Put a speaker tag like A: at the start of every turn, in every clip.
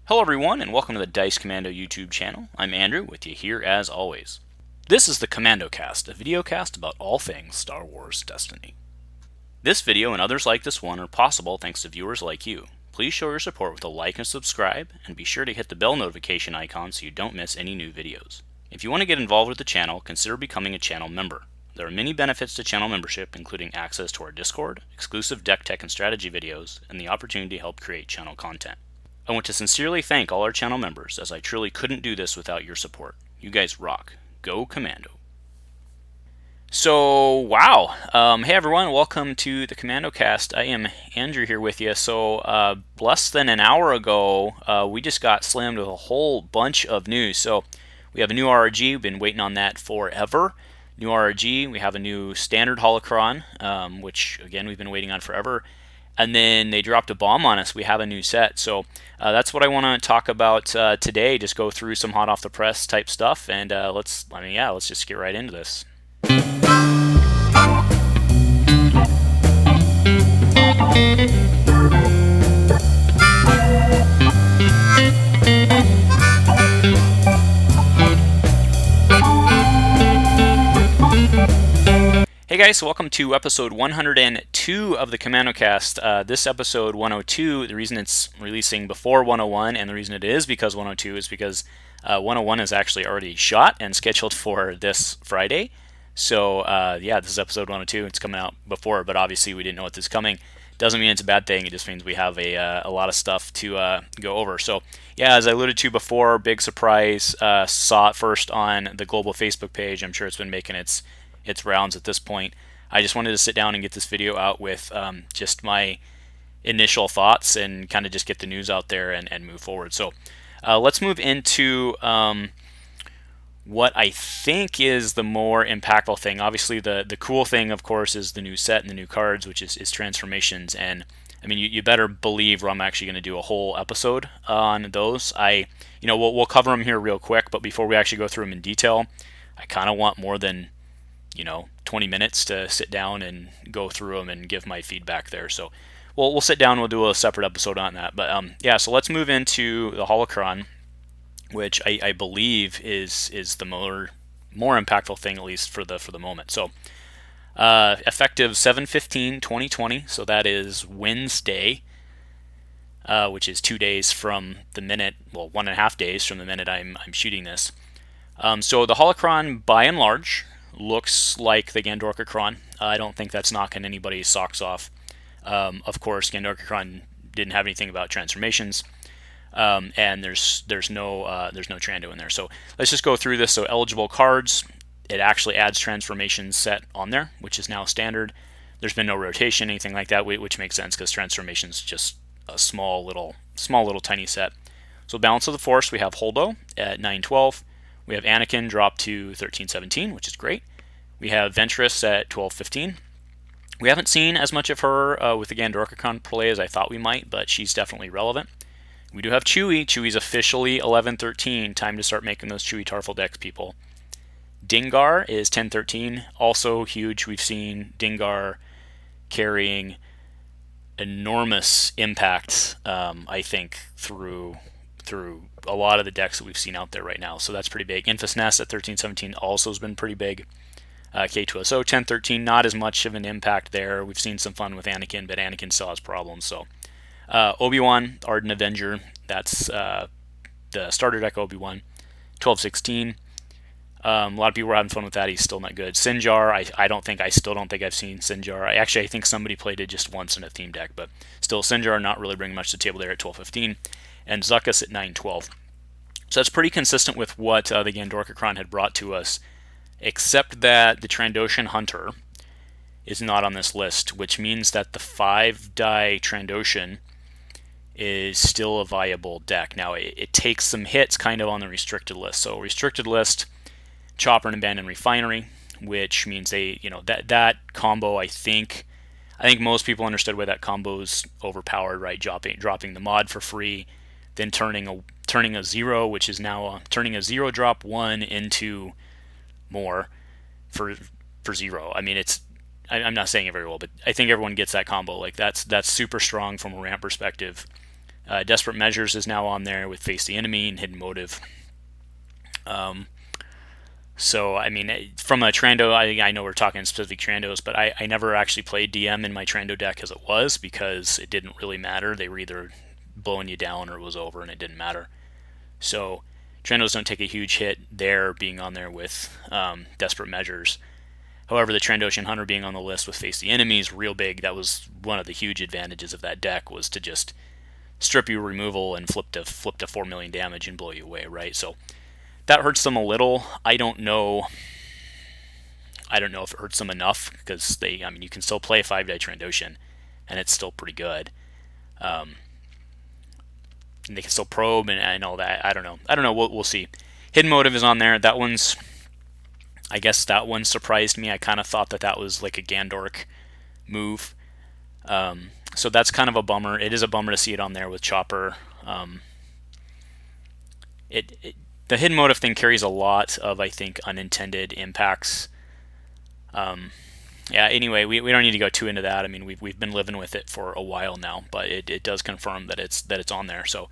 A: Hello everyone and welcome to the Dice Commando YouTube channel. I'm Andrew with you here as always. This is the Commando Cast, a video cast about all things Star Wars Destiny. This video and others like this one are possible thanks to viewers like you. Please show your support with a like and subscribe, and be sure to hit the bell notification icon so you don't miss any new videos. If you want to get involved with the channel, consider becoming a channel member. There are many benefits to channel membership, including access to our Discord, exclusive deck tech and strategy videos, and the opportunity to help create channel content. I want to sincerely thank all our channel members, as I truly couldn't do this without your support. You guys rock. Go Commando. So, wow. Hey everyone, welcome to the Commando Cast. I am Andrew here with you. So, less than an hour ago, we just got slammed with a whole bunch of news. So, we have a new RRG. We've been waiting on that forever. New RRG. We have a new standard Holocron, which, again, we've been waiting on forever. And then they dropped a bomb on us. We have a new set. So that's what I want to talk about today. Just go through some hot off the press type stuff, and let's just get right into this. Hey guys, so welcome to episode 102 of the Commando Cast. This episode 102, the reason it's releasing before 101, and the reason it is because 102 is because 101 is actually already shot and scheduled for this Friday. So yeah, this is episode 102. It's coming out before, but obviously we didn't know what this is coming. Doesn't mean it's a bad thing. It just means we have a lot of stuff to go over. So yeah, as I alluded to before, big surprise. Saw it first on the global Facebook page. I'm sure it's been making its rounds at this point. I just wanted to sit down and get this video out with just my initial thoughts and kind of just get the news out there and move forward. So let's move into what I think is the more impactful thing. Obviously the cool thing, of course, is the new set and the new cards, which is transformations. And I mean, you better believe I'm actually going to do a whole episode on those. We'll cover them here real quick, but before we actually go through them in detail, I kind of want more than 20 minutes to sit down and go through them and give my feedback there. So we'll sit down, we'll do a separate episode on that. But yeah, so let's move into the Holocron, which I believe is the more impactful thing, at least for the moment. So effective 7/15/2020, so that is Wednesday, which is 2 days from the minute, well, 1.5 days from the minute I'm shooting this. So the Holocron, by and large, looks like the Gandorkacron. I don't think that's knocking anybody's socks off. Of course, Gandorkacron didn't have anything about transformations, and there's no Trando in there. So let's just go through this. So eligible cards, it actually adds transformations set on there, which is now standard. There's been no rotation, anything like that, which makes sense because transformations just a small little tiny set. So balance of the Force, we have Holo at 912. We have Anakin dropped to 1317, which is great. We have Ventress at 1215. We haven't seen as much of her with the Gandorkacron play as I thought we might, but she's definitely relevant. We do have Chewie. Chewie's officially 1113. Time to start making those Chewie Tarful decks, people. Dingar is 1013. Also huge. We've seen Dingar carrying enormous impact, I think, through a lot of the decks that we've seen out there right now. So that's pretty big. Infus Nest at 1317 also has been pretty big. K2SO 1013, not as much of an impact there. We've seen some fun with Anakin, but Anakin still has problems. So Obi-Wan, Arden Avenger, that's the starter deck Obi-Wan, 1216. A lot of people were having fun with that. He's still not good. Sinjar, I still don't think I've seen Sinjar. I think somebody played it just once in a theme deck, but still Sinjar not really bringing much to the table there at 1215. And Zuckuss at 912. So that's pretty consistent with what the Gandorkacron had brought to us, except that the Trandoshan Hunter is not on this list, which means that the 5-die Trandoshan is still a viable deck. Now, it takes some hits kind of on the restricted list. So restricted list, Chopper and Abandoned Refinery, which means that combo, I think most people understood why that combo's overpowered, right? Dropping the mod for free, then turning a 0, which is now turning a 0 drop 1 into more for 0. I mean, I'm not saying it very well, but I think everyone gets that combo. Like that's super strong from a ramp perspective. Desperate Measures is now on there with Face the Enemy and Hidden Motive. So, I mean, from a Trando, I know we're talking specific Trandos, but I never actually played DM in my Trando deck as it was because it didn't really matter. They were either blowing you down or it was over and it didn't matter. So, Trandos don't take a huge hit there being on there with Desperate Measures. However, the Trandoshan Hunter being on the list with Face the Enemy is real big. That was one of the huge advantages of that deck, was to just strip you removal and flip to 4 million damage and blow you away, right? So that hurts them a little. I don't know if it hurts them enough because you can still play a 5-die Trandoshan and it's still pretty good. And they can still probe and all that. I don't know. We'll see. Hidden Motive is on there. I guess that one surprised me. I kind of thought that was like a Gandork move. So that's kind of a bummer. It is a bummer to see it on there with Chopper. The Hidden Motive thing carries a lot of, I think, unintended impacts. Anyway, we don't need to go too into that. I mean, we've been living with it for a while now, but it does confirm that it's on there. So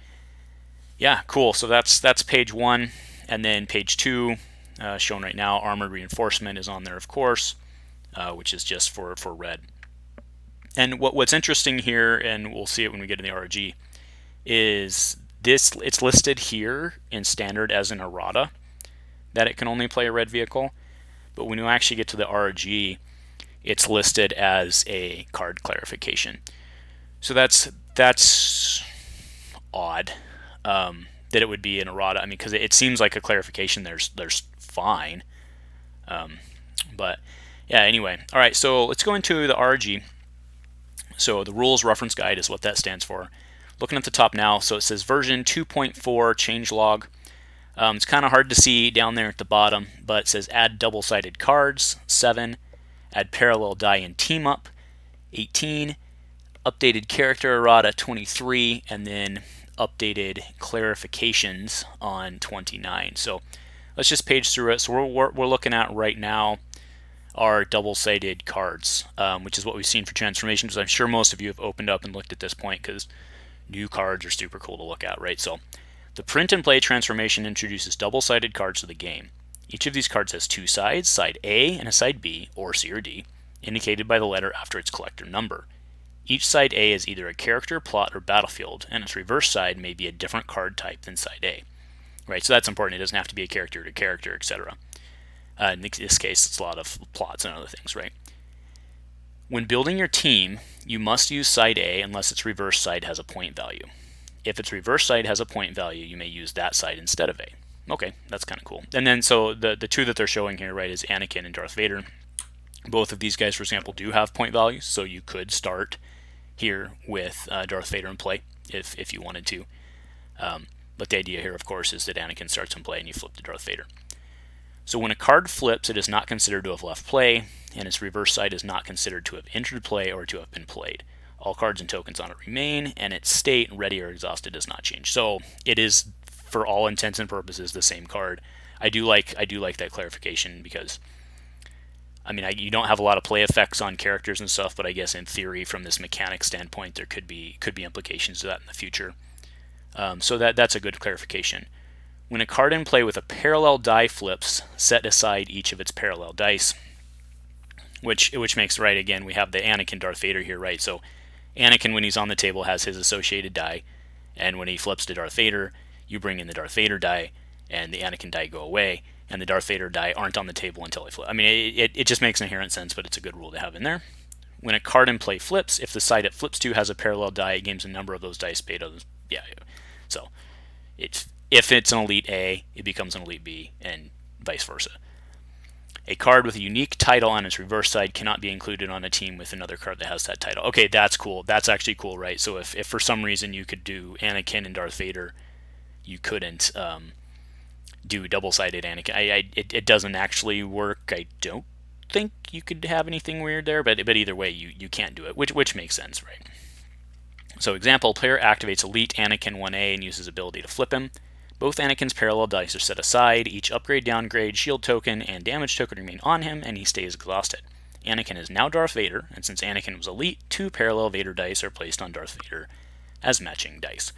A: yeah, cool. So that's page 1, and then page 2, shown right now, Armored Reinforcement is on there, of course, which is just for red. And what's interesting here, and we'll see it when we get to the RRG, is it's listed here in standard as an errata that it can only play a red vehicle, but when you actually get to the RRG, it's listed as a card clarification. So that's odd that it would be an errata. I mean, because it seems like a clarification. There's fine, but yeah. Anyway, all right. So let's go into the RRG. So the rules reference guide is what that stands for. Looking at the top now, so it says version 2.4 changelog. It's kind of hard to see down there at the bottom, but it says add double-sided cards, 7, add parallel die and team up, 18, updated character errata, 23, and then updated clarifications on 29. So let's just page through it. So we're looking at right now are double-sided cards, which is what we've seen for transformations. I'm sure most of you have opened up and looked at this point because new cards are super cool to look at, right? So the print and play transformation introduces double-sided cards to the game. Each of these cards has 2 sides, side A and a side B, or C or D, indicated by the letter after its collector number. Each side A is either a character, plot, or battlefield, and its reverse side may be a different card type than side A. Right, so that's important. It doesn't have to be a character to character, etc. In this case, it's a lot of plots and other things, right? When building your team, you must use side A unless its reverse side has a point value. If its reverse side has a point value, you may use that side instead of A. Okay, that's kind of cool. And then, so the 2 that they're showing here, right, is Anakin and Darth Vader. Both of these guys, for example, do have point values, so you could start here with Darth Vader in play if you wanted to. But the idea here, of course, is that Anakin starts in play and you flip to Darth Vader. So when a card flips, it is not considered to have left play, and its reverse side is not considered to have entered play or to have been played. All cards and tokens on it remain, and its state, ready or exhausted, does not change. So it is, for all intents and purposes, the same card. I do like that clarification because, I mean, you don't have a lot of play effects on characters and stuff, but I guess in theory, from this mechanic standpoint, there could be implications to that in the future. So that's a good clarification. When a card in play with a parallel die flips, set aside each of its parallel dice, which makes, right, again, we have the Anakin Darth Vader here, right? So Anakin, when he's on the table, has his associated die, and when he flips to Darth Vader, you bring in the Darth Vader die, and the Anakin die go away, and the Darth Vader die aren't on the table until they flip. I mean, it just makes inherent sense, but it's a good rule to have in there. When a card in play flips, if the side it flips to has a parallel die, it gains a number of those dice paid. Yeah, so if it's an Elite A, it becomes an Elite B, and vice versa. A card with a unique title on its reverse side cannot be included on a team with another card that has that title. Okay, that's cool. That's actually cool, right? So if for some reason you could do Anakin and Darth Vader, you couldn't do double-sided Anakin. It doesn't actually work. I don't think you could have anything weird there, but either way, you can't do it, which makes sense, right? So example, player activates Elite Anakin 1A and uses ability to flip him. Both Anakin's parallel dice are set aside. Each upgrade, downgrade, shield token, and damage token remain on him, and he stays exhausted. Anakin is now Darth Vader, and since Anakin was Elite, 2 parallel Vader dice are placed on Darth Vader as matching dice.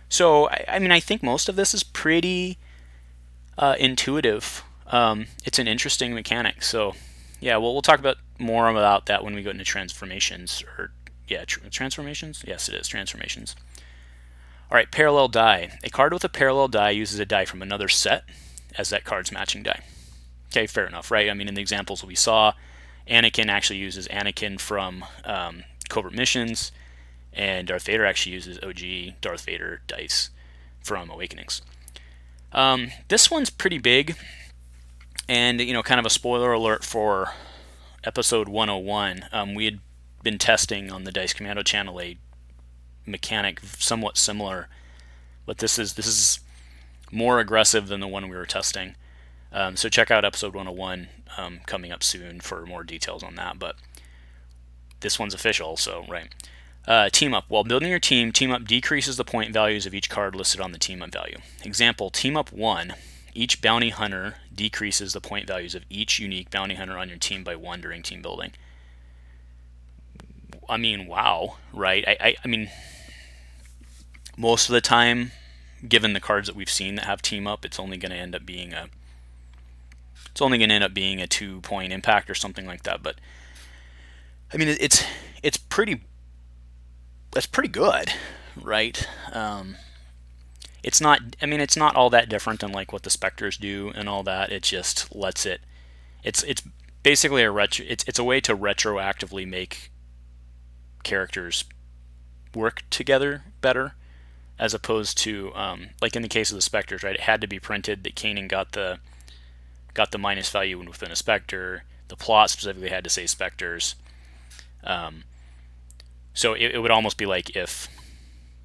A: So, I mean, I think most of this is pretty intuitive. It's an interesting mechanic. So, yeah, we'll talk about more about that when we go into transformations. Or, yeah, transformations? Yes, it is, transformations. All right, parallel die. A card with a parallel die uses a die from another set as that card's matching die. Okay, fair enough, right? I mean, in the examples we saw, Anakin actually uses Anakin from Covert Missions, and Darth Vader actually uses OG Darth Vader dice from Awakenings. This one's pretty big, and kind of a spoiler alert for episode 101. We had been testing on the Dice Commando channel a mechanic somewhat similar, but this is more aggressive than the one we were testing. So check out episode 101 coming up soon for more details on that. But this one's official, so right. Team up. While building your team, team up decreases the point values of each card listed on the team up value. Example, team up 1. Each bounty hunter decreases the point values of each unique bounty hunter on your team by 1 during team building. I mean, wow, right? I mean, most of the time, given the cards that we've seen that have team up, it's only going to end up being a 2-point impact or something like that. But I mean, it's pretty good, right? It's not. I mean, it's not all that different than like what the Spectres do and all that. It just lets it. It's basically it's a way to retroactively make characters work together better, as opposed to like in the case of the Spectres, right? It had to be printed that Kanan got the minus value within a Spectre. The plot specifically had to say Spectres. So it would almost be like if,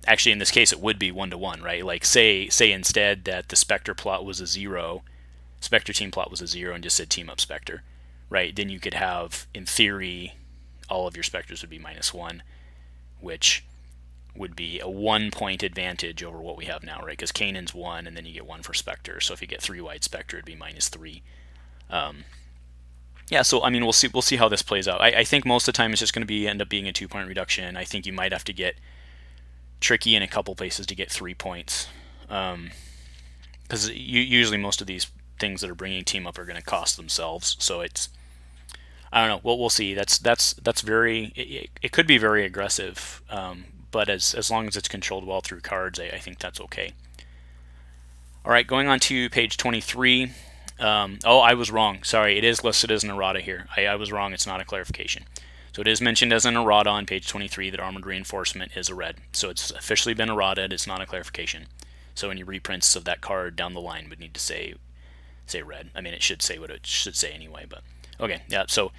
A: actually in this case it would be 1-to-1, right? Like say instead that the Spectre plot was a 0, Spectre team plot was a 0 and just said team up Spectre, right? Then you could have, in theory, all of your Spectres would be -1, which would be a 1-point advantage over what we have now, right? Because Kanan's 1 and then you get 1 for Spectre. So if you get 3 white Spectre, it'd be -3. Yeah, so I mean, we'll see how this plays out. I think most of the time it's just going to end up being a 2-point reduction. I think you might have to get tricky in a couple places to get 3 points, because usually most of these things that are bringing team up are going to cost themselves. So it's, I don't know. We'll see. That's very. It could be very aggressive, but as long as it's controlled well through cards, I think that's okay. All right, going on to page 23. I was wrong. Sorry, it is listed as an errata here. I was wrong. It's not a clarification. So it is mentioned as an errata on page 23 that Armored Reinforcement is a red. So it's officially been errataed. It's not a clarification. So any reprints of that card down the line would need to say red. I mean, it should say what it should say anyway. But okay, yeah. So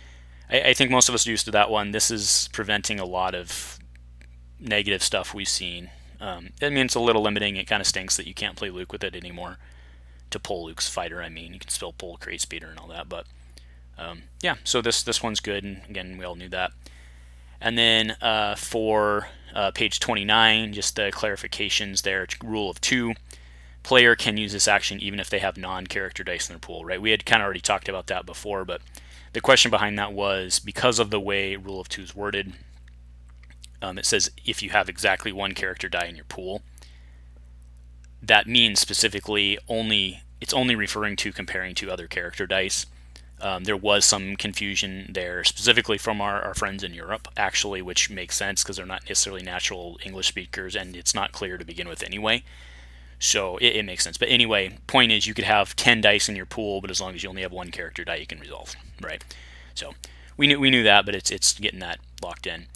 A: I think most of us are used to that one. This is preventing a lot of negative stuff we've seen. I mean, it's a little limiting. It kind of stinks that you can't play Luke with it anymore. To pull Luke's fighter, I mean, you can still pull Crate Speeder and all that, but yeah. So this one's good, and again, we all knew that. And then for page 29, just the clarifications there. Rule of 2: player can use this action even if they have non-character dice in their pool. Right? We had kind of already talked about that before, but the question behind that was because of the way Rule of 2 is worded. It says if you have exactly 1 character die in your pool. That means specifically it's only referring to comparing to other character dice. There was some confusion there, specifically from our friends in Europe, actually, which makes sense because they're not necessarily natural English speakers, and it's not clear to begin with anyway. So it makes sense. But anyway, point is you could have 10 dice in your pool, but as long as you only have 1 character die, you can resolve, right? So we knew that, but it's getting that locked in.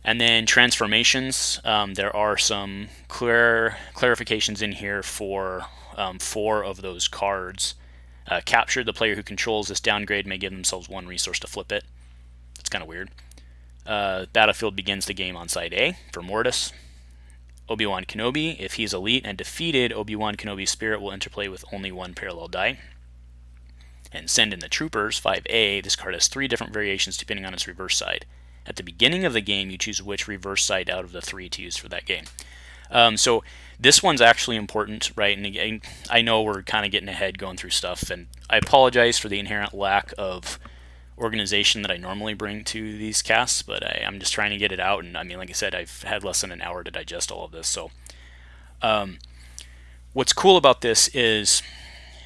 A: And then transformations, there are some clarifications in here for 4 of those cards. Capture: the player who controls this downgrade may give themselves 1 resource to flip it. That's kind of weird. Battlefield begins the game on side A for Mortis. Obi-Wan Kenobi: if he's elite and defeated, Obi-Wan Kenobi's spirit will interplay with only 1 parallel die. And Send in the Troopers, 5A. This card has 3 different variations depending on its reverse side. At the beginning of the game, you choose which reverse side out of the 3 to use for that game. So this one's actually important, right? And again, I know we're kind of getting ahead going through stuff, and I apologize for the inherent lack of organization that I normally bring to these casts, but I'm just trying to get it out. And I mean, like I said, I've had less than an hour to digest all of this. So What's cool about this is,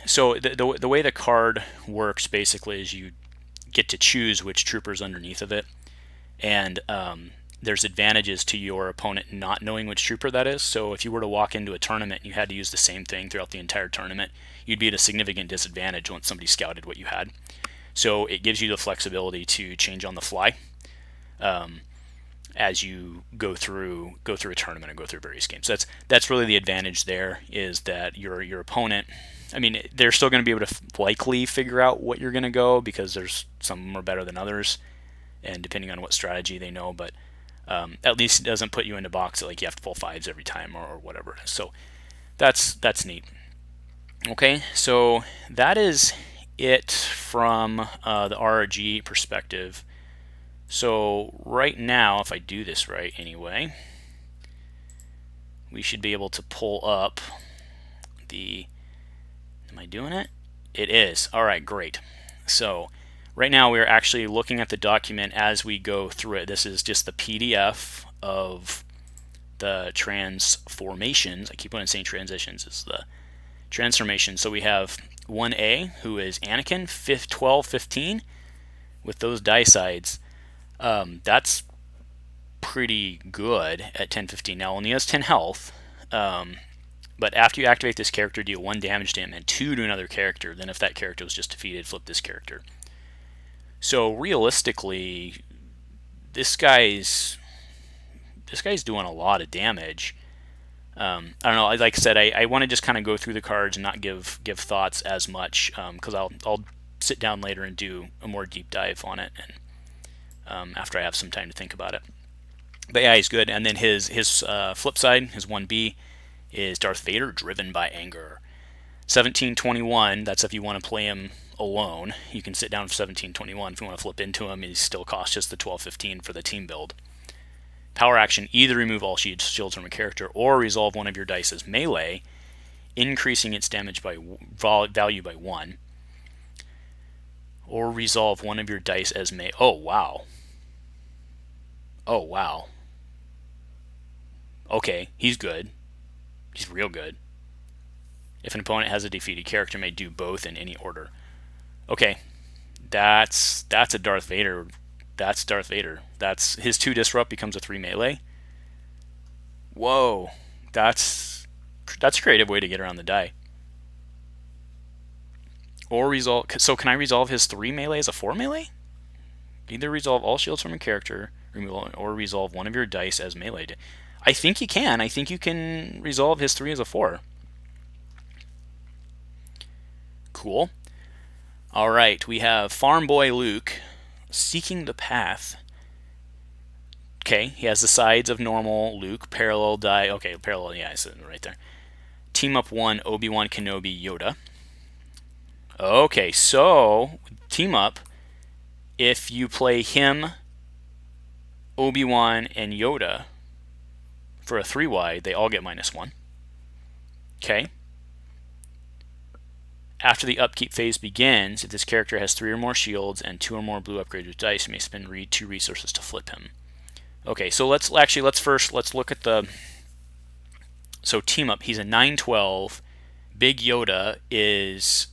A: so the way the card works basically is you get to choose which trooper's underneath of it, and there's advantages to your opponent not knowing which trooper that is. So if you were to walk into a tournament and you had to use the same thing throughout the entire tournament, you'd be at a significant disadvantage once somebody scouted what you had. So it gives you the flexibility to change on the fly as you go through a tournament and go through various games. That's really the advantage there, is that your opponent, I mean, they're still going to be able to likely figure out what you're going to go, because there's some are better than others, and depending on what strategy they know, but at least it doesn't put you in a box that like you have to pull fives every time or whatever. So that's neat. Okay, so that is it from the RRG perspective. So right now, if I do this right anyway, we should be able to pull up the, am I doing it? It is. All right, great. So right now we're actually looking at the document as we go through it. This is just the PDF of the transformations. I keep on saying transitions. It's the transformation. So we have 1A, who is Anakin, 12, 15, with those die sides. That's pretty good at 10, 15. Now, only has 10 health, but after you activate this character, deal 1 damage to him and 2 to another character. Then if that character was just defeated, flip this character. So realistically, this guy's doing a lot of damage. I don't know. Like I said, I want to just kind of go through the cards and not give thoughts as much, because I'll sit down later and do a more deep dive on it, and after I have some time to think about it. But yeah, he's good. And then his flip side, his 1B, is Darth Vader, driven by anger. 1721, that's if you want to play him alone. You can sit down for 1721. If you want to flip into him, he still costs just the 1215 for the team build. Power action, either remove all shields from a character or resolve one of your dice as melee, increasing its damage by value by 1. Or resolve one of your dice as melee. Oh, wow. Oh, wow. Okay, he's good. He's real good. If an opponent has a defeated character, may do both in any order. Okay, that's a Darth Vader. That's Darth Vader. That's his 2 disrupt becomes a 3 melee. Whoa, that's a creative way to get around the die. Or resolve. So can I resolve his 3 melee as a 4 melee? Either resolve all shields from a character, or resolve one of your dice as melee. I think you can. I think you can resolve his 3 as a 4. Cool. All right, we have Farm Boy Luke, seeking the path. Okay, he has the sides of normal Luke, parallel die. Okay, parallel, yeah, I said it right there. Team up 1, Obi-Wan Kenobi, Yoda. Okay, so team up, if you play him, Obi-Wan, and Yoda for a 3 wide, they all get -1. Okay. After the upkeep phase begins, if this character has 3 or more shields and 2 or more blue upgrades with dice, you may spend 2 resources to flip him. Okay, so let's look at the, so team up. He's a 9/12. Big Yoda is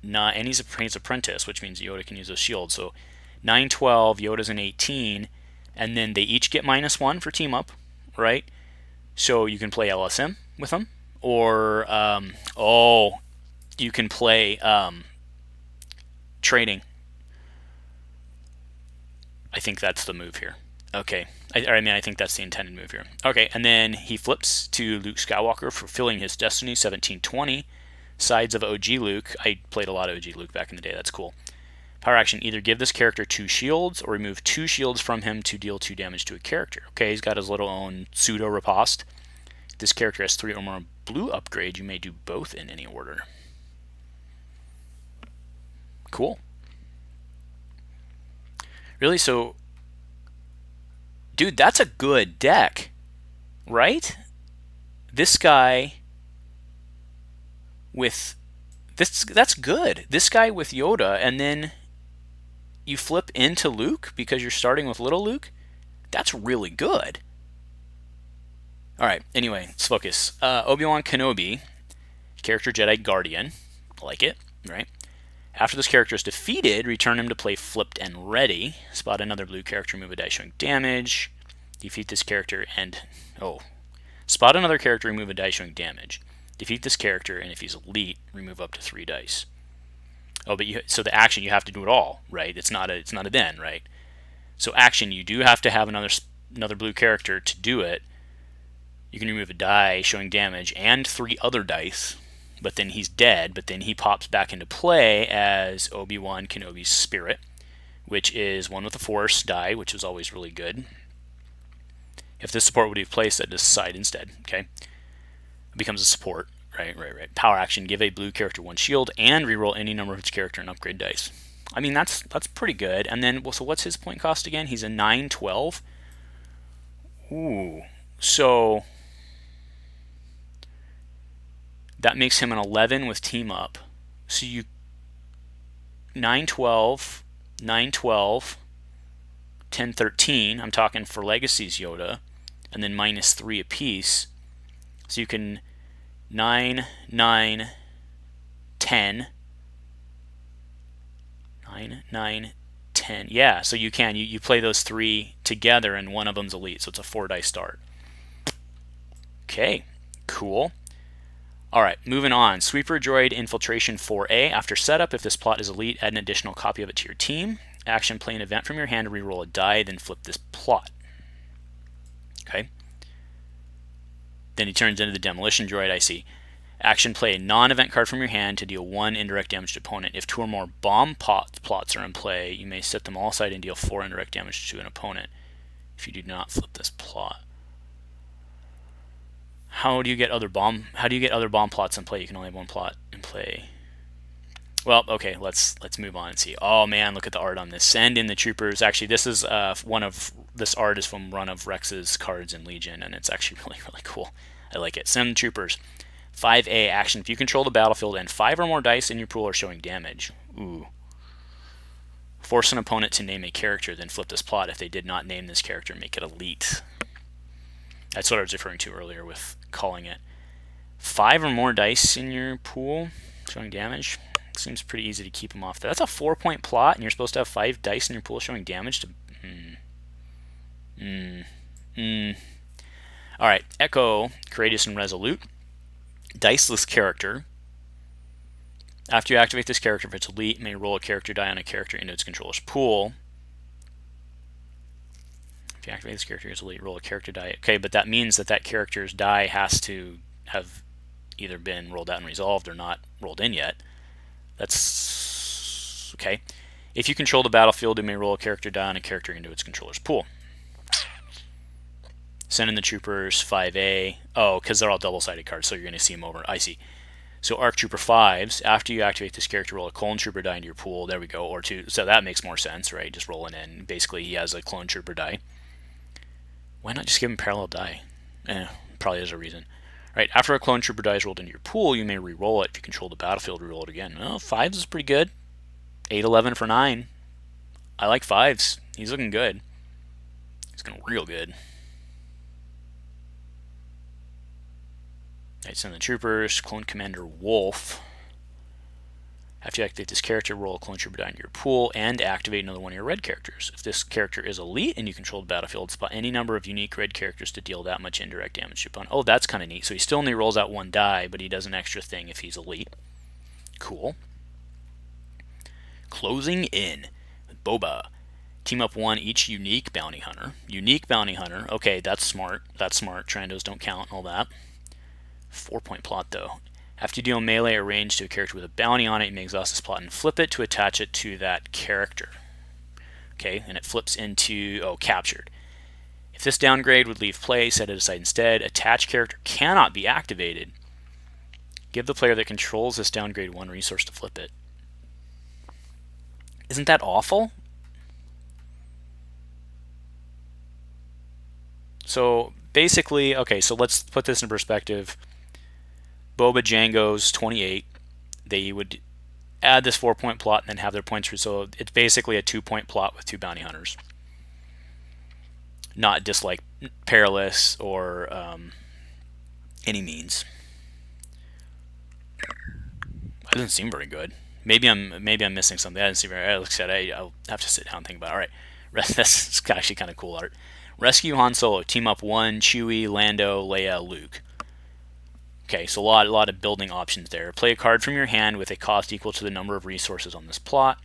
A: not, and he's apprentice, which means Yoda can use those shields. So 9/12, Yoda's an 18, and then they each get -1 for team up, right? So you can play LSM with them, or you can play trading. I think that's the move here. Okay, I think that's the intended move here. Okay, and then he flips to Luke Skywalker, fulfilling his destiny, 1720. Sides of OG Luke. I played a lot of OG Luke back in the day. That's cool. Power action, either give this character 2 shields or remove 2 shields from him to deal 2 damage to a character. Okay, he's got his little own pseudo riposte. If this character has 3 or more blue upgrades, you may do both in any order. Cool. Really? So, dude, that's a good deck, right? This guy with this, that's good. This guy with Yoda, and then you flip into Luke because you're starting with little Luke. That's really good. All right, anyway, let's focus. Obi-Wan Kenobi, character Jedi Guardian. I like it, right? After this character is defeated, return him to play flipped and ready. Spot another blue character, move a dice showing damage. Defeat this character and... Spot another character, remove a dice showing damage. Defeat this character, and if he's elite, remove up to 3 dice. But so the action, you have to do it all, right? It's not a then, right? So action, you do have to have another blue character to do it. You can remove a die showing damage and 3 other dice, but then he's dead, but then he pops back into play as Obi-Wan Kenobi's spirit, which is 1 with a Force die, which is always really good. If this support would be placed at this side instead, okay? It becomes a support, right. Power action, give a blue character 1 shield and reroll any number of its character and upgrade dice. I mean, that's pretty good. And then, so what's his point cost again? He's a 9/12. Ooh, so that makes him an 11 with team up. So you 9/12, 9/12, 10/13. I'm talking for Legacy's Yoda, and then -3 apiece. So you can 9, 9, 10. 9, 9, 10. Yeah, so you can. You play those 3 together, and one of them's elite, so it's a 4 dice start. Okay, cool. All right, moving on. Sweeper Droid Infiltration 4A. After setup, if this plot is elite, add an additional copy of it to your team. Action, play an event from your hand to reroll a die, then flip this plot. Okay. Then he turns into the Demolition Droid, I see. Action, play a non-event card from your hand to deal 1 indirect damage to opponent. If 2 or more bomb plots are in play, you may set them all aside and deal 4 indirect damage to an opponent if you do not flip this plot. How do you get other bomb plots in play? You can only have 1 plot in play. Well, okay, let's move on and see. Oh man, look at the art on this. Send in the troopers. Actually, this is this art is from one of Rex's cards in Legion, and it's actually really cool. I like it. Send troopers. 5A action. If you control the battlefield and 5 or more dice in your pool are showing damage. Ooh. Force an opponent to name a character, then flip this plot. If they did not name this character, make it elite. That's what I was referring to earlier with calling it. 5 or more dice in your pool showing damage. Seems pretty easy to keep them off there. That's a 4-point plot, and you're supposed to have 5 dice in your pool showing damage to... Alright, Echo, Courageous and Resolute. Diceless character. After you activate this character, if it's elite, you may roll a character die on a character into its controller's pool. If you activate this character as elite, roll a character die. Okay, but that means that character's die has to have either been rolled out and resolved or not rolled in yet. That's okay. If you control the battlefield, you may roll a character die on a character into its controller's pool. Send in the troopers, 5A. Oh, because they're all double-sided cards, so you're going to see them over. I see. So ARC Trooper 5s. After you activate this character, roll a Clone Trooper die into your pool. There we go. Or 2. So that makes more sense, right? Just rolling in. Basically, he has a Clone Trooper die. Why not just give him parallel die? Probably there's a reason. Right, after a Clone Trooper die is rolled into your pool, you may re-roll it. If you control the battlefield, re-roll it again. Well, 5s is pretty good. 8/11 for 9. I like 5s. He's looking good. He's looking real good. Right, send the troopers. Clone Commander Wolf. After you activate this character, roll a Clone Trooper die into your pool and activate another one of your red characters. If this character is elite and you control the battlefield, spot any number of unique red characters to deal that much indirect damage to opponent. Oh, that's kind of neat. So he still only rolls out 1 die, but he does an extra thing if he's elite. Cool. Closing in with Boba. Team up 1 each unique bounty hunter. Unique bounty hunter. Okay, that's smart. That's smart. Trandos don't count, all that. 4-point plot, though. After you deal melee or range to a character with a bounty on it, you may exhaust this plot and flip it to attach it to that character. Okay, and it flips into, captured. If this downgrade would leave play, set it aside instead. Attach character cannot be activated. Give the player that controls this downgrade 1 resource to flip it. Isn't that awful? So basically, okay, so let's put this in perspective. Boba Jango's 28. They would add this 4-point plot and then have their points. So it's basically a 2-point plot with 2 bounty hunters. Not just like Perilous or any means. That doesn't seem very good. Maybe I'm missing something. I didn't see very. Like I said, I'll have to sit down and think about it. All right, that's actually kind of cool art. Rescue Han Solo. Team up 1, Chewie, Lando, Leia, Luke. Okay, so a lot of building options there. Play a card from your hand with a cost equal to the number of resources on this plot.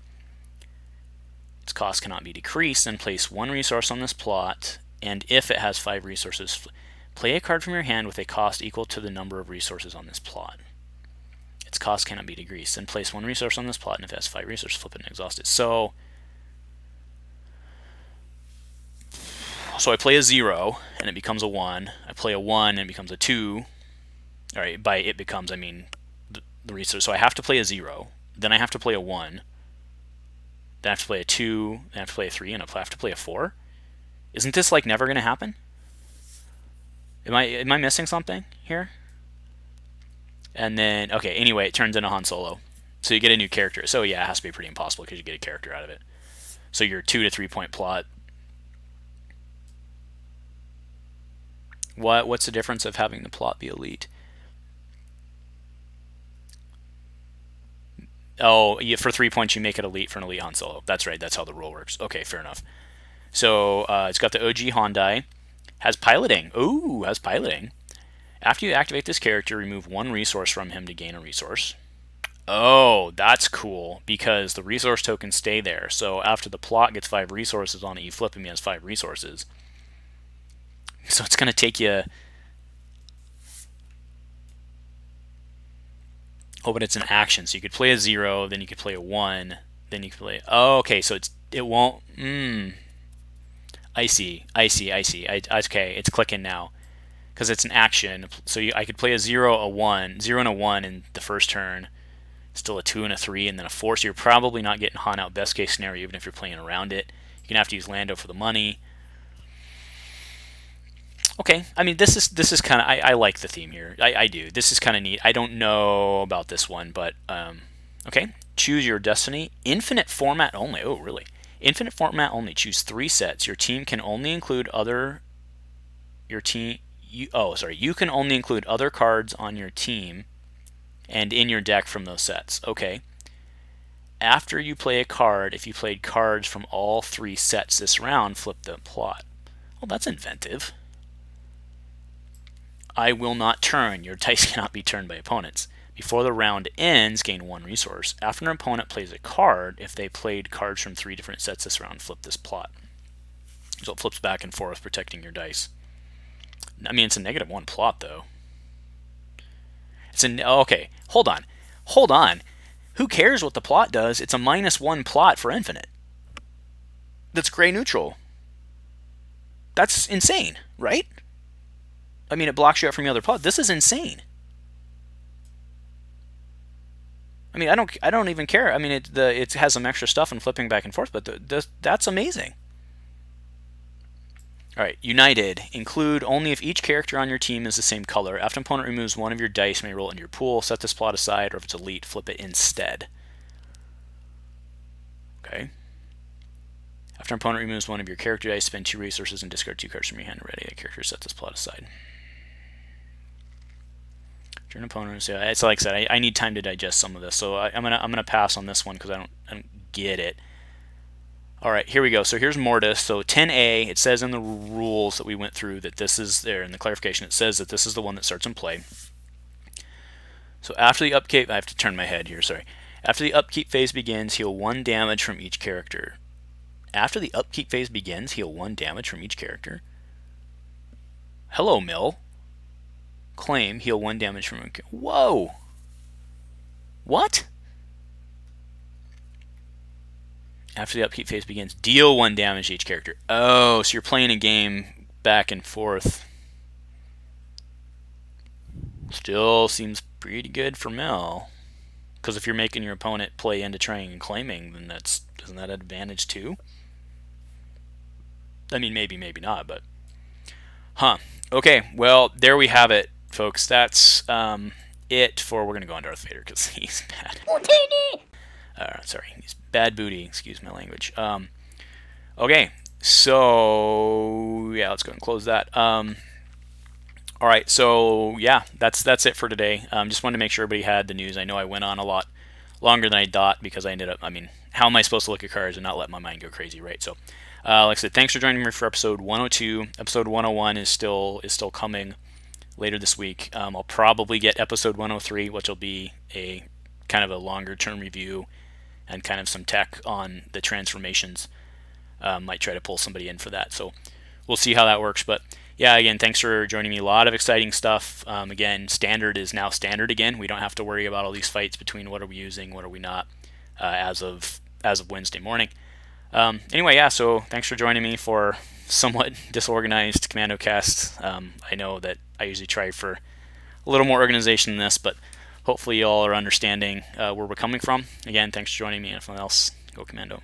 A: Its cost cannot be decreased. Then place 1 resource on this plot, and if it has 5 resources, play a card from your hand with a cost equal to the number of resources on this plot. Its cost cannot be decreased. Then place 1 resource on this plot, and if it has 5 resources, flip it and exhaust it. So I play a 0, and it becomes a 1. I play a 1, and it becomes a 2. All right, by it becomes, I mean the resource. So I have to play a 0. Then I have to play a 1. Then I have to play a 2. Then I have to play a 3, and I have to play a 4. Isn't this like never going to happen? Am I missing something here? And then, okay, anyway, it turns into Han Solo. So you get a new character. So yeah, it has to be pretty impossible because you get a character out of it. So your 2 to 3 point plot. What's the difference of having the plot be elite? Oh, for 3 points you make it elite for an elite Han Solo. That's right, that's how the rule works. Okay, fair enough. So it's got the OG Hyundai. Has piloting. Ooh, has piloting. After you activate this character, remove 1 resource from him to gain a resource. Oh, that's cool, because the resource tokens stay there. So after the plot gets 5 resources on it, you flip him, he has 5 resources. So it's going to take you... Oh, but it's an action. So you could play a 0, then you could play a 1, then you could play... Oh, okay, so it won't... I see. Okay, it's clicking now. Because it's an action. So I could play a 0, a 1, 0 and a 1 in the first turn. Still a 2 and a 3, and then a 4. So you're probably not getting Han out best case scenario, even if you're playing around it. You're going to have to use Lando for the money. Okay, I mean, this is kind of... I like the theme here. I do. This is kind of neat. I don't know about this one, but... okay, choose your destiny. Infinite format only. Oh, really? Infinite format only. Choose 3 sets. Your team can only include other... You can only include other cards on your team and in your deck from those sets. Okay. After you play a card, if you played cards from all 3 sets this round, flip the plot. Well, that's inventive. I will not turn. Your dice cannot be turned by opponents. Before the round ends, gain 1 resource. After an opponent plays a card, if they played cards from 3 different sets this round, flip this plot. So it flips back and forth, protecting your dice. I mean, it's a -1 plot, though. Okay, hold on. Who cares what the plot does? It's a -1 plot for infinite. That's gray neutral. That's insane, right? I mean, it blocks you out from the other plot. This is insane. I mean, I don't even care. I mean, it has some extra stuff and flipping back and forth, but that's amazing. All right, United. Include only if each character on your team is the same color. After an opponent removes 1 of your dice, you may roll it into your pool. Set this plot aside, or if it's elite, flip it instead. Okay. After an opponent removes 1 of your character dice, spend 2 resources and discard 2 cards from your hand already. That character sets this plot aside. After an opponent, so it's like I said, I need time to digest some of this, so I'm gonna pass on this one because I don't get it. All right, here we go. So here's Mortis. So 10A, it says in the rules that we went through that this is there. In the clarification, it says that this is the one that starts in play. So after the upkeep, I have to turn my head here, sorry. After the upkeep phase begins, heal 1 damage from each character. After the upkeep phase begins, heal 1 damage from each character. Hello, Mill. Claim, heal 1 damage from... Whoa! What? After the upkeep phase begins, deal 1 damage to each character. Oh, so you're playing a game back and forth. Still seems pretty good for Mel. Because if you're making your opponent play into trying and claiming, then isn't that an advantage too? I mean, maybe not, but... Huh. Okay, well, there we have it, folks. That's it for... We're going to go on Darth Vader because he's bad. Sorry, he's bad booty. Excuse my language. Okay, so... Yeah, let's go and close that. All right, so yeah, that's it for today. Just wanted to make sure everybody had the news. I know I went on a lot longer than I thought because I ended up. I mean, how am I supposed to look at cards and not let my mind go crazy, right? So, like I said, thanks for joining me for episode 102. Episode 101 is still coming later this week. I'll probably get episode 103, which will be a kind of a longer term review and kind of some tech on the transformations. Might try to pull somebody in for that. So we'll see how that works. But yeah, again, thanks for joining me. A lot of exciting stuff. Again, standard is now standard again. We don't have to worry about all these fights between what are we using, what are we not, as of Wednesday morning. Anyway, yeah. So thanks for joining me for somewhat disorganized Commando cast. I know that I usually try for a little more organization than this, but hopefully you all are understanding where we're coming from. Again, thanks for joining me. And if nothing else, go Commando.